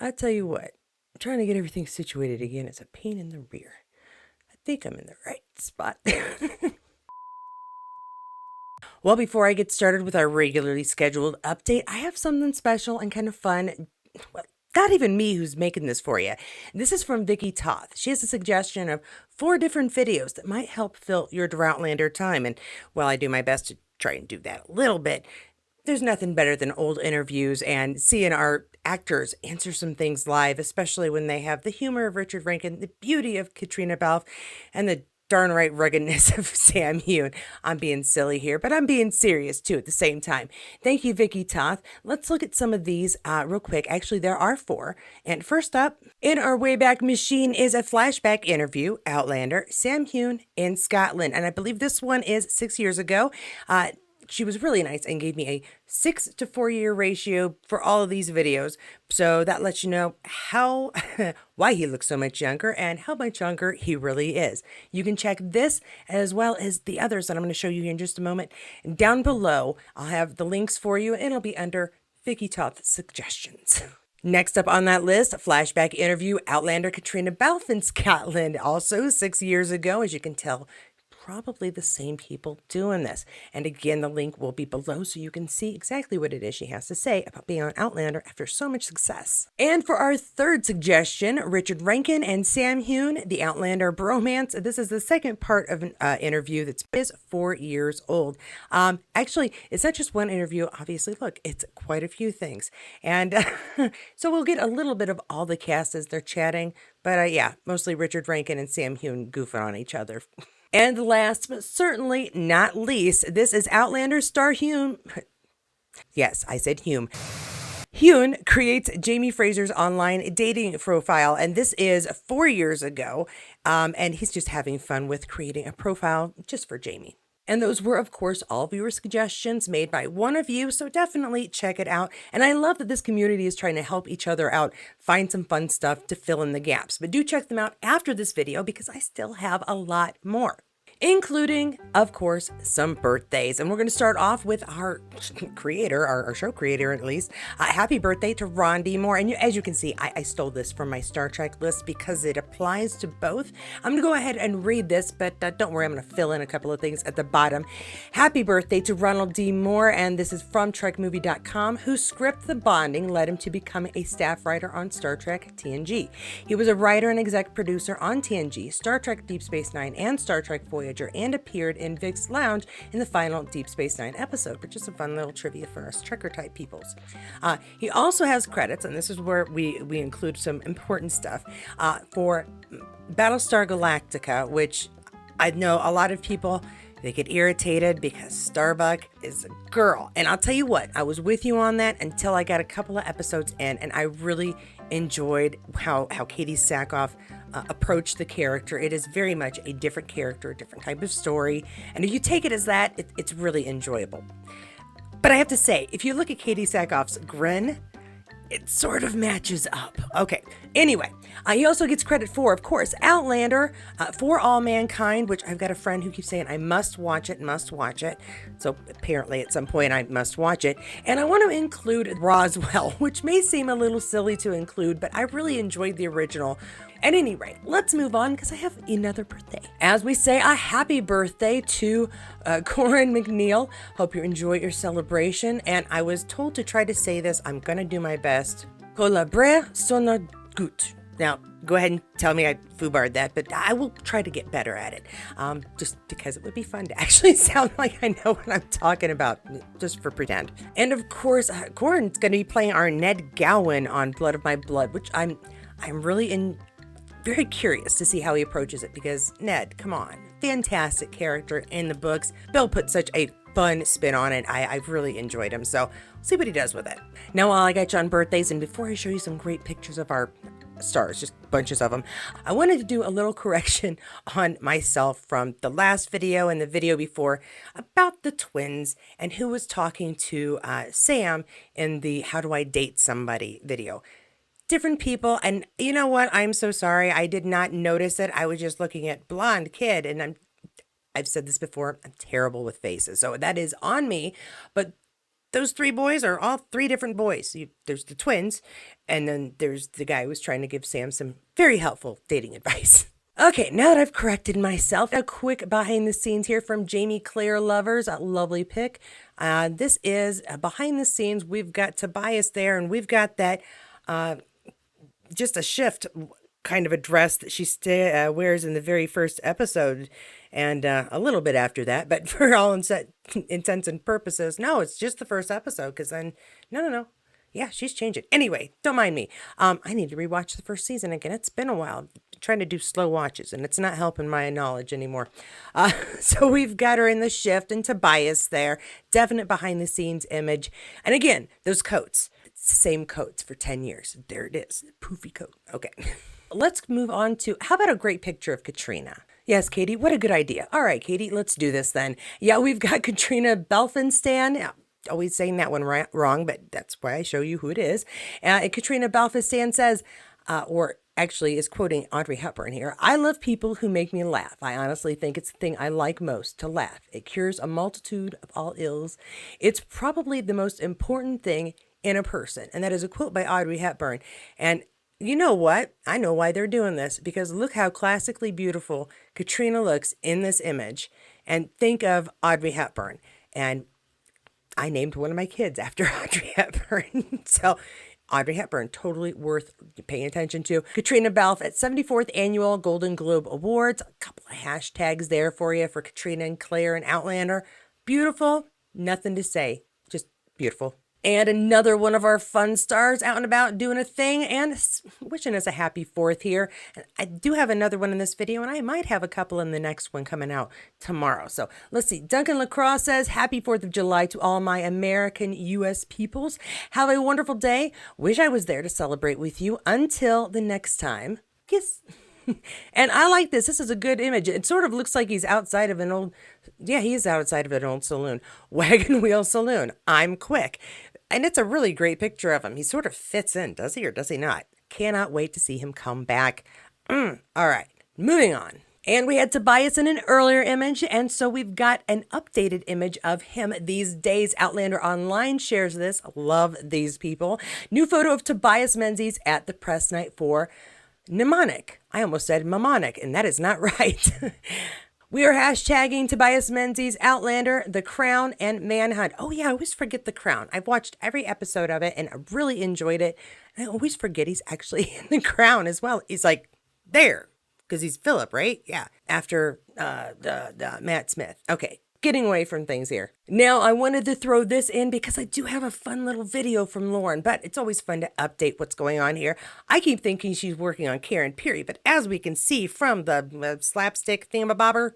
I tell you what, trying to get everything situated again is a pain in the rear. I think I'm in the right spot. Well, before I get started with our regularly scheduled update, I have something special and kind of fun. Well, not even me who's making this for you. This is from Vicky Toth. She has a suggestion of 4 different videos that might help fill your Droughtlander time. And while I do my best to try and do that a little bit, there's nothing better than old interviews and seeing our actors answer some things live, especially when they have the humor of Richard Rankin, the beauty of Caitriona Balfe, and the darn right ruggedness of Sam Heughan. I'm being silly here, but I'm being serious too at the same time. Thank you, Vicky Toth. Let's look at some of these real quick. Actually, there are 4. And first up, in our Wayback Machine is a flashback interview, Outlander, Sam Heughan in Scotland. And I believe this one is 6 years ago. She was really nice and gave me a 6 to 4 year ratio for all of these videos. So that lets you know how, why he looks so much younger and how much younger he really is. You can check this as well as the others that I'm going to show you here in just a moment. And down below, I'll have the links for you and it'll be under Vicky Toth suggestions. Next up on that list, flashback interview, Outlander Caitriona Balfe in Scotland, also 6 years ago, as you can tell. Probably the same people doing this. And again, the link will be below so you can see exactly what it is she has to say about being on Outlander after so much success. And for our third suggestion, Richard Rankin and Sam Heughan, the Outlander bromance. This is the second part of an interview that's 4 years old. Actually, it's not just one interview. Obviously, look, it's quite a few things. And so we'll get a little bit of all the cast as they're chatting. But yeah, mostly Richard Rankin and Sam Heughan goofing on each other. And last but certainly not least, this is Outlander star Heughan. Yes, I said Heughan. Heughan creates Jamie Fraser's online dating profile, and this is 4 years ago. And he's just having fun with creating a profile just for Jamie. And those were, of course, all viewer suggestions made by one of you, so definitely check it out. And I love that this community is trying to help each other out, find some fun stuff to fill in the gaps. But do check them out after this video because I still have a lot more, including, of course, some birthdays. And we're going to start off with our creator, our show creator at least. Happy birthday to Ron D. Moore. And as you can see, I stole this from my Star Trek list because it applies to both. I'm going to go ahead and read this, but don't worry, I'm going to fill in a couple of things at the bottom. Happy birthday to Ronald D. Moore, and this is from TrekMovie.com, whose script The Bonding led him to become a staff writer on Star Trek TNG. He was a writer and exec producer on TNG, Star Trek Deep Space Nine, and Star Trek Voyager, and appeared in Vick's lounge in the final Deep Space Nine episode, which is a fun little trivia for us Trekker type peoples. He also has credits, and this is where we include some important stuff, for Battlestar Galactica, which I know a lot of people, they get irritated because Starbuck is a girl. And I'll tell you what, I was with you on that until I got a couple of episodes in, and I really enjoyed how Katie Sackhoff approached the character. It is very much a different character, a different type of story. And if you take it as that, it's really enjoyable. But I have to say, if you look at Katie Sackhoff's grin, it sort of matches up. Okay, anyway, he also gets credit for, of course, Outlander, For All Mankind, which I've got a friend who keeps saying I must watch it. So apparently at some point I must watch it. And I want to include Roswell, which may seem a little silly to include, but I really enjoyed the original. At any rate, let's move on because I have another birthday. As we say, a happy birthday to Corin McNeil. Hope you enjoy your celebration. And I was told to try to say this. I'm going to do my best. Collabre sono gut. Now, go ahead and tell me I foobarred that, but I will try to get better at it. Just because it would be fun to actually sound like I know what I'm talking about, just for pretend. And of course, Corin's going to be playing our Ned Gowan on Blood of My Blood, which I'm really very curious to see how he approaches it, because Ned, come on, fantastic character in the books. Bill put such a fun spin on it. I've really enjoyed him, so we'll see what he does with it. Now, while I got you on birthdays, and before I show you some great pictures of our stars, just bunches of them, I wanted to do a little correction on myself from the last video and the video before about the twins and who was talking to Sam in the How Do I Date Somebody video. Different people, and you know what? I'm so sorry. I did not notice it. I was just looking at blonde kid, and I've said this before, I'm terrible with faces, so that is on me. But those three boys are all three different boys. There's the twins, and then there's the guy who was trying to give Sam some very helpful dating advice. Okay, now that I've corrected myself, a quick behind the scenes here from Jamie Claire Lovers, a lovely pic. This is behind the scenes. We've got Tobias there, and we've got that just a shift kind of a dress that she wears in the very first episode, and a little bit after that. But for all intents and purposes, no, it's just the first episode. Because then, no. Yeah, she's changing. Anyway, don't mind me. I need to rewatch the first season again. It's been a while. I'm trying to do slow watches, and it's not helping my knowledge anymore. So we've got her in the shift, and Tobias there. Definite behind the scenes image. And again, those coats. It's the same coats for 10 years. There it is. Poofy coat. Okay. Let's move on to, how about a great picture of Caitriona? Yes, Katie, what a good idea. All right, Katie, let's do this then. Yeah, we've got Caitriona Balfe Keeps. Always saying that one wrong, but that's why I show you who it is. And Caitriona Balfe Keeps says, or actually is quoting Audrey Hepburn here, "I love people who make me laugh. I honestly think it's the thing I like most, to laugh. It cures a multitude of all ills. It's probably the most important thing in a person." And that is a quote by Audrey Hepburn. And you know what? I know why they're doing this, because look how classically beautiful Caitriona looks in this image. And think of Audrey Hepburn. And I named one of my kids after Audrey Hepburn. So Audrey Hepburn, totally worth paying attention to. Caitriona Balfe at 74th Annual Golden Globe Awards. A couple of hashtags there for you for Caitriona and Claire and Outlander. Beautiful. Nothing to say. Just beautiful. And another one of our fun stars out and about doing a thing and wishing us a happy 4th here. I do have another one in this video, and I might have a couple in the next one coming out tomorrow. So let's see. Duncan Lacroix says, "Happy 4th of July to all my American U.S. peoples. Have a wonderful day. Wish I was there to celebrate with you. Until the next time, kiss." And I like this. This is a good image. It sort of looks like he's outside of an old, yeah, he is outside of an old saloon. Wagon Wheel Saloon. I'm quick. And it's a really great picture of him. He sort of fits in, does he or does he not? Cannot wait to see him come back. All right, moving on. And we had Tobias in an earlier image, and so we've got an updated image of him these days. Outlander Online shares this. Love these people. New photo of Tobias Menzies at the press night for Mnemonic. I almost said Mnemonic, and that is not right. We are hashtagging Tobias Menzies, Outlander, The Crown, and Manhunt. Oh yeah, I always forget The Crown. I've watched every episode of it, and I really enjoyed it. And I always forget he's actually in The Crown as well. He's like there, because he's Philip, right? Yeah, after the Matt Smith. Okay, getting away from things here. Now, I wanted to throw this in because I do have a fun little video from Lauren, but it's always fun to update what's going on here. I keep thinking she's working on Karen Peary, but as we can see from the slapstick thingamabobber,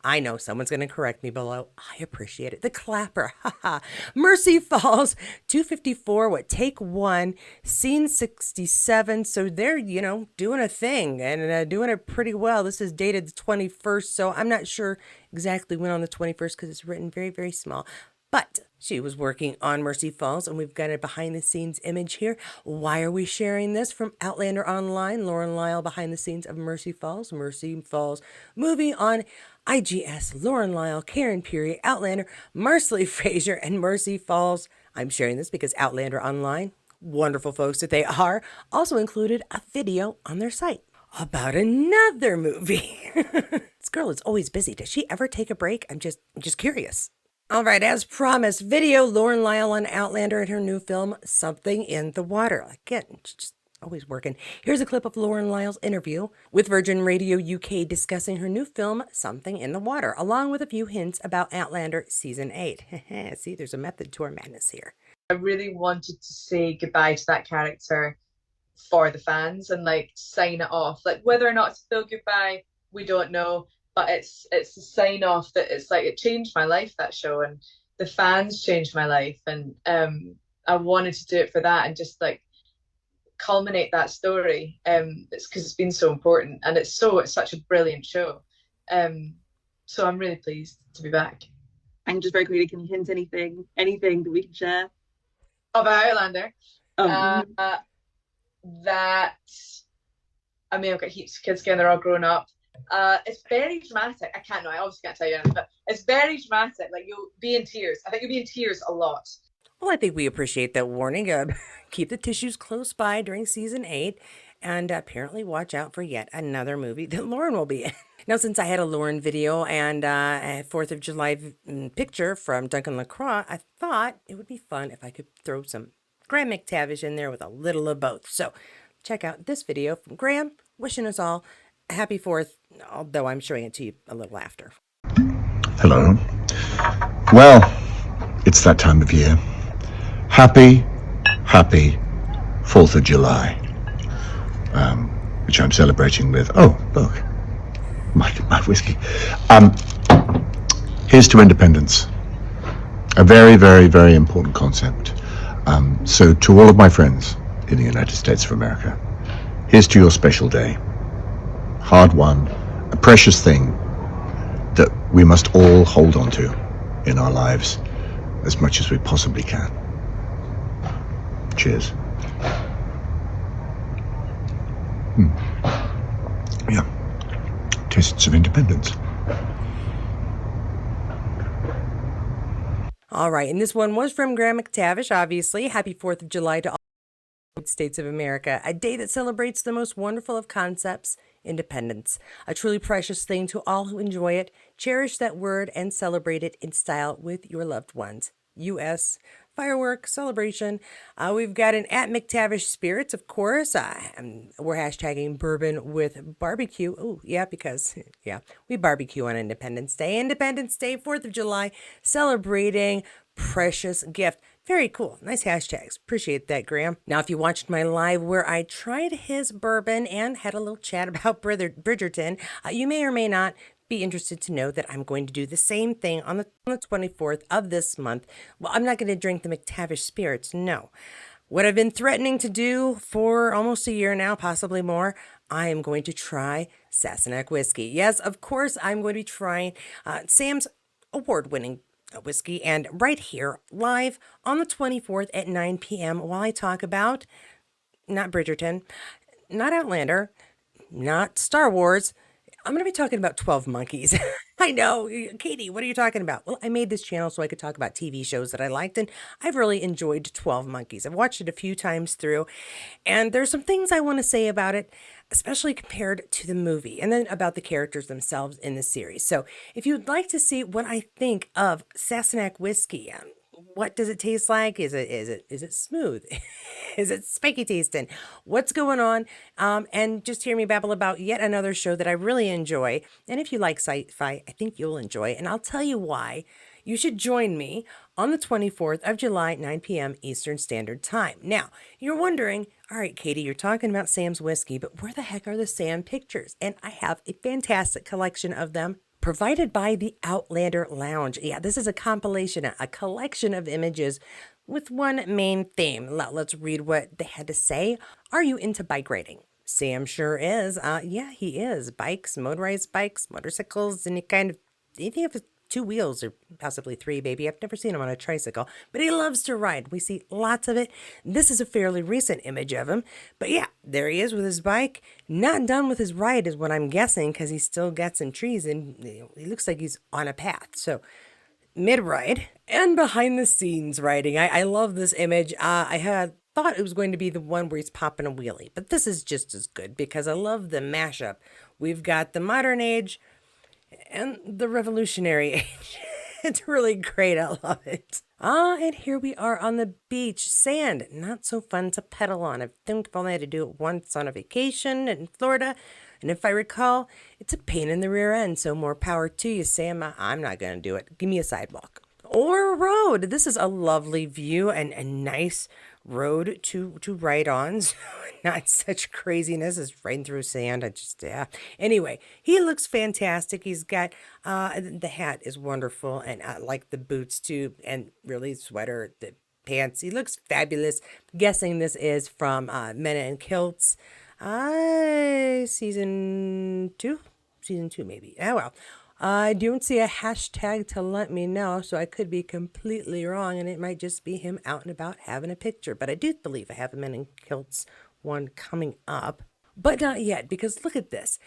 I know someone's going to correct me below. I appreciate it. The clapper. Haha. Mercy Falls, 254, take 1, scene 67. So they're, doing a thing and doing it pretty well. This is dated the 21st, so I'm not sure exactly when on the 21st because it's written very, very small. But she was working on Mercy Falls, and we've got a behind-the-scenes image here. Why are we sharing this? From Outlander Online, Lauren Lyle behind the scenes of Mercy Falls. Mercy Falls movie on IGS, Lauren Lyle, Karen Peary, Outlander, Marcely Frazier, and Mercy Falls. I'm sharing this because Outlander Online, wonderful folks that they are, also included a video on their site about another movie. This girl is always busy. Does she ever take a break? I'm just curious. All right, as promised, video Lauren Lyle on Outlander and her new film, Something in the Water. Again, she's just always working. Here's a clip of Lauren Lyle's interview with Virgin Radio UK discussing her new film, Something in the Water, along with a few hints about Outlander Season 8. See, there's a method to our madness here. I really wanted to say goodbye to that character for the fans and sign it off. Whether or not it's still goodbye, we don't know. But it's a sign off that it's it changed my life, that show, and the fans changed my life, and I wanted to do it for that and just culminate that story. It's because it's been so important, and it's such a brilliant show. So I'm really pleased to be back. And just very quickly, can you hint anything that we can share about Outlander? That I've got heaps of kids again, they're all grown up. It's very dramatic. I obviously can't tell you anything, but it's very dramatic. You'll be in tears. I think you'll be in tears a lot. Well, I think we appreciate that warning. Keep the tissues close by during season 8, and apparently watch out for yet another movie that Lauren will be in. Now, since I had a Lauren video and a 4th of July picture from Duncan Lacroix, I thought it would be fun if I could throw some Graham McTavish in there with a little of both. So, check out this video from Graham, wishing us all a happy 4th, although I'm showing it to you a little after. Hello. Well, it's that time of year. Happy 4th of July, which I'm celebrating with, oh, look, my whiskey. Here's to independence. A very, very, very important concept. So to all of my friends in the United States of America, here's to your special day. Hard won, a precious thing that we must all hold on to in our lives as much as we possibly can. Cheers. Yeah. Tastes of independence. All right, and this one was from Graham McTavish, obviously. Happy 4th of July to all the United States of America, a day that celebrates the most wonderful of concepts, independence. A truly precious thing to all who enjoy it. Cherish that word and celebrate it in style with your loved ones. U.S. firework celebration. We've got an at McTavish Spirits, of course. We're hashtagging bourbon with barbecue. Oh, yeah, because, yeah, we barbecue on Independence Day. Independence Day, 4th of July, celebrating precious gift. Very cool. Nice hashtags. Appreciate that, Graham. Now, if you watched my live where I tried his bourbon and had a little chat about Bridgerton, you may or may not be interested to know that I'm going to do the same thing on the 24th of this month. Well, I'm not going to drink the McTavish Spirits, no. What I've been threatening to do for almost a year now, possibly more, I am going to try Sassenach whiskey. Yes, of course, I'm going to be trying Sam's award-winning whiskey, and right here, live on the 24th at 9 p.m., while I talk about not Bridgerton, not Outlander, not Star Wars, I'm going to be talking about 12 Monkeys. I know. Katie, what are you talking about? Well, I made this channel so I could talk about TV shows that I liked, and I've really enjoyed 12 Monkeys. I've watched it a few times through, and there's some things I want to say about it, especially compared to the movie, and then about the characters themselves in the series. So if you'd like to see what I think of Sassenach whiskey, what does it taste like? Is it smooth? Is it spiky tasting? What's going on? And just hear me babble about yet another show that I really enjoy. And if you like sci-fi, I think you'll enjoy. And I'll tell you why. You should join me on the 24th of July, 9 p.m. Eastern Standard Time. Now, you're wondering, all right, Katie, you're talking about Sam's whiskey, but where the heck are the Sam pictures? And I have a fantastic collection of them provided by the Outlander Lounge. Yeah, this is a compilation, a collection of images with one main theme. Let's read what they had to say. Are you into bike riding? Sam sure is. Yeah, he is. Bikes, motorized bikes, motorcycles, any kind of anything with 2 wheels or possibly 3, baby. I've never seen him on a tricycle, but he loves to ride. We see lots of it. This is a fairly recent image of him, but yeah, there he is with his bike. Not done with his ride is what I'm guessing, because he still got some trees and he looks like he's on a path. So mid-ride and behind the scenes riding. I love this image. I had thought it was going to be the one where he's popping a wheelie, but this is just as good because I love the mashup. We've got the modern age and the revolutionary age. It's really great. I love it. And here we are on the beach. Sand, not so fun to pedal on. I think I've only had to do it once on a vacation in Florida. And if I recall, it's a pain in the rear end. So more power to you, Sam. I'm not going to do it. Give me a sidewalk. Or a road. This is a lovely view and a nice road to ride on. So not such craziness as riding through sand. I just, yeah. Anyway, he looks fantastic. He's got, the hat is wonderful. And I like the boots too. And really sweater, the pants. He looks fabulous. Guessing this is from Men in Kilts. Season 2? Season 2 maybe. Oh well. I don't see a hashtag to let me know, so I could be completely wrong, and it might just be him out and about having a picture. But I do believe I have a Men in Kilts one coming up. But not yet, because look at this.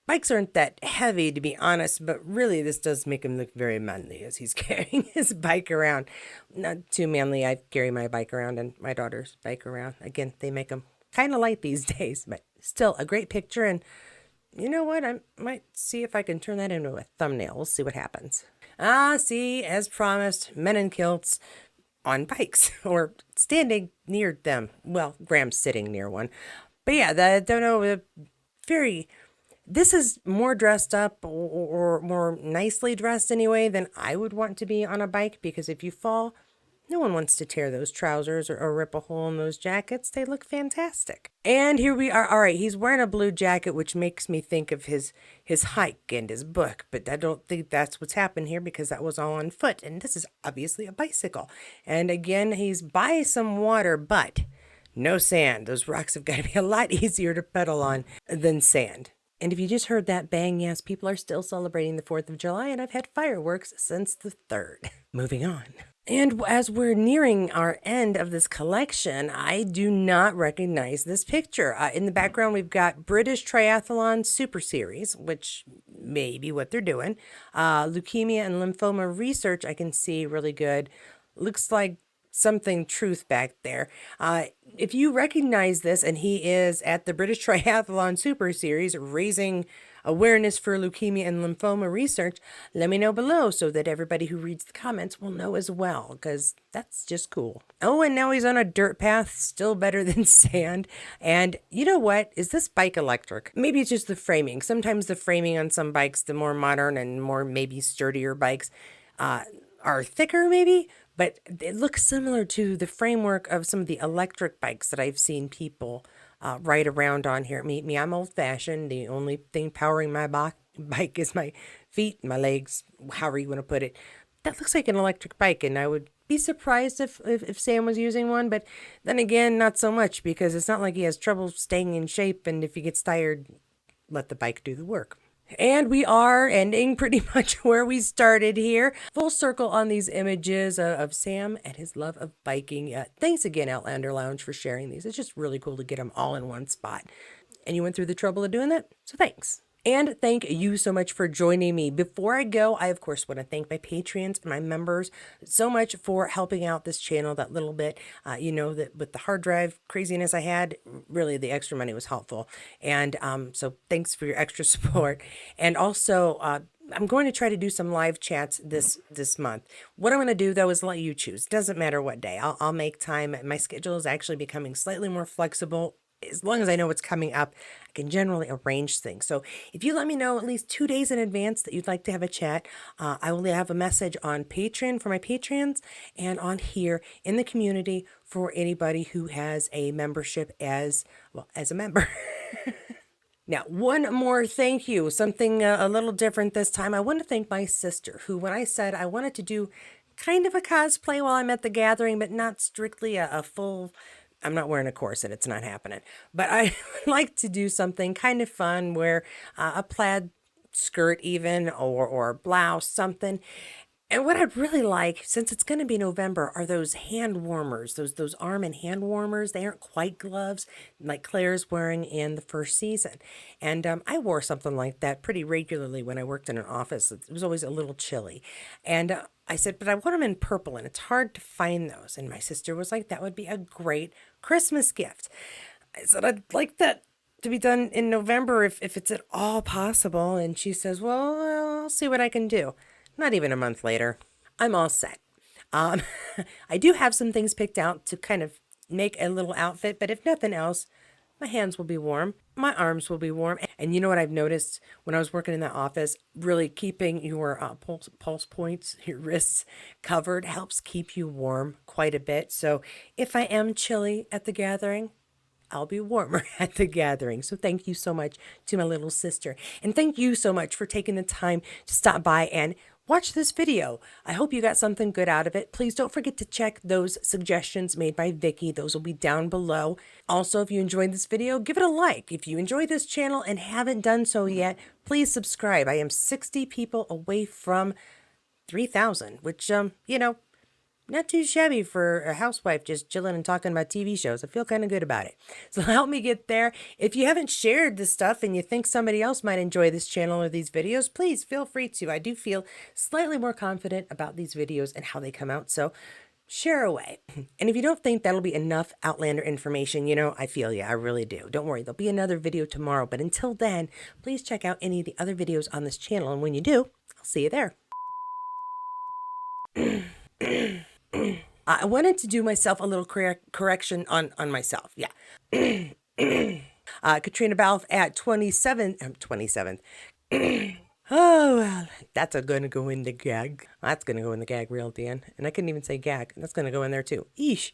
Bikes aren't that heavy, to be honest, but really this does make him look very manly as he's carrying his bike around. Not too manly. I carry my bike around and my daughter's bike around. Again, they make them kind of light these days, but still a great picture. And you know what? I might see if I can turn that into a thumbnail. We'll see what happens. See, as promised, men in kilts on bikes or standing near them. Well, Graham's sitting near one. But yeah, don't know, very... This is more dressed up or more nicely dressed anyway than I would want to be on a bike, because if you fall, no one wants to tear those trousers or rip a hole in those jackets. They look fantastic. And here we are. All right, he's wearing a blue jacket, which makes me think of his hike and his book. But I don't think that's what's happened here, because that was all on foot. And this is obviously a bicycle. And again, he's by some water, but no sand. Those rocks have got to be a lot easier to pedal on than sand. And if you just heard that bang, yes, people are still celebrating the 4th of July, and I've had fireworks since the 3rd. Moving on. And as we're nearing our end of this collection, I do not recognize this picture. In the background, we've got British Triathlon Super Series, which may be what they're doing. Leukemia and lymphoma research, I can see really good. Looks like something truth back there. If you recognize this, and he is at the British Triathlon Super Series raising awareness for leukemia and lymphoma research, let me know below so that everybody who reads the comments will know as well, because that's just cool. Oh, and now he's on a dirt path, still better than sand. And you know what? Is this bike electric? Maybe it's just the framing. Sometimes the framing on some bikes, the more modern and more maybe sturdier bikes, are thicker maybe, but it looks similar to the framework of some of the electric bikes that I've seen people ride around on here. Me, I'm old-fashioned. The only thing powering my bike is my feet, my legs, however you want to put it. That looks like an electric bike, and I would be surprised if Sam was using one, but then again, not so much, because it's not like he has trouble staying in shape, and if he gets tired, let the bike do the work. And we are ending pretty much where we started here. Full circle on these images of Sam and his love of biking. Thanks again, Outlander Lounge, for sharing these. It's just really cool to get them all in one spot. And you went through the trouble of doing that, so thanks. And thank you so much for joining me. Before I go, I of course want to thank my Patreons and my members so much for helping out this channel that little bit. You know that with the hard drive craziness I had, really the extra money was helpful. And so thanks for your extra support. And also, I'm going to try to do some live chats this month. What I'm going to do, though, is let you choose. Doesn't matter what day. I'll make time. My schedule is actually becoming slightly more flexible. As long as I know what's coming up, I can generally arrange things. So if you let me know at least 2 days in advance that you'd like to have a chat, I will have a message on Patreon for my Patreons and on here in the community for anybody who has a membership as a member. Now, one more thank you, something a little different this time. I want to thank my sister, who, when I said I wanted to do kind of a cosplay while I'm at the gathering, but not strictly a full... I'm not wearing a corset, it's not happening. But I would like to do something kind of fun, wear a plaid skirt even, or a blouse, something. And what I'd really like, since it's going to be November, are those hand warmers, those arm and hand warmers. They aren't quite gloves like Claire's wearing in the first season. And I wore something like that pretty regularly when I worked in an office. It was always a little chilly. And I said, but I want them in purple, and it's hard to find those. And my sister was like, that would be a great Christmas gift. I said, I'd like that to be done in November if it's at all possible. And she says, well, I'll see what I can do. Not even a month later, I'm all set. I do have some things picked out to kind of make a little outfit, but if nothing else, my hands will be warm, my arms will be warm. And you know what I've noticed when I was working in that office, really keeping your pulse points, your wrists covered helps keep you warm quite a bit. So if I am chilly at the gathering, I'll be warmer at the gathering. So thank you so much to my little sister. And thank you so much for taking the time to stop by and watch this video. I hope you got something good out of it. Please don't forget to check those suggestions made by Vicky. Those will be down below. Also, if you enjoyed this video, give it a like. If you enjoyed this channel and haven't done so yet, please subscribe. I am 60 people away from 3,000, which, you know, not too shabby for a housewife just chilling and talking about TV shows. I feel kind of good about it. So help me get there. If you haven't shared this stuff and you think somebody else might enjoy this channel or these videos, please feel free to. I do feel slightly more confident about these videos and how they come out. So share away. And if you don't think that'll be enough Outlander information, you know, I feel you. I really do. Don't worry. There'll be another video tomorrow. But until then, please check out any of the other videos on this channel. And when you do, I'll see you there. I wanted to do myself a little correction on myself. Yeah. Caitriona Balfe at 27th. Oh, well, that's gonna go in the gag. That's gonna go in the gag reel at the end. And I couldn't even say gag. That's gonna go in there too. Eesh.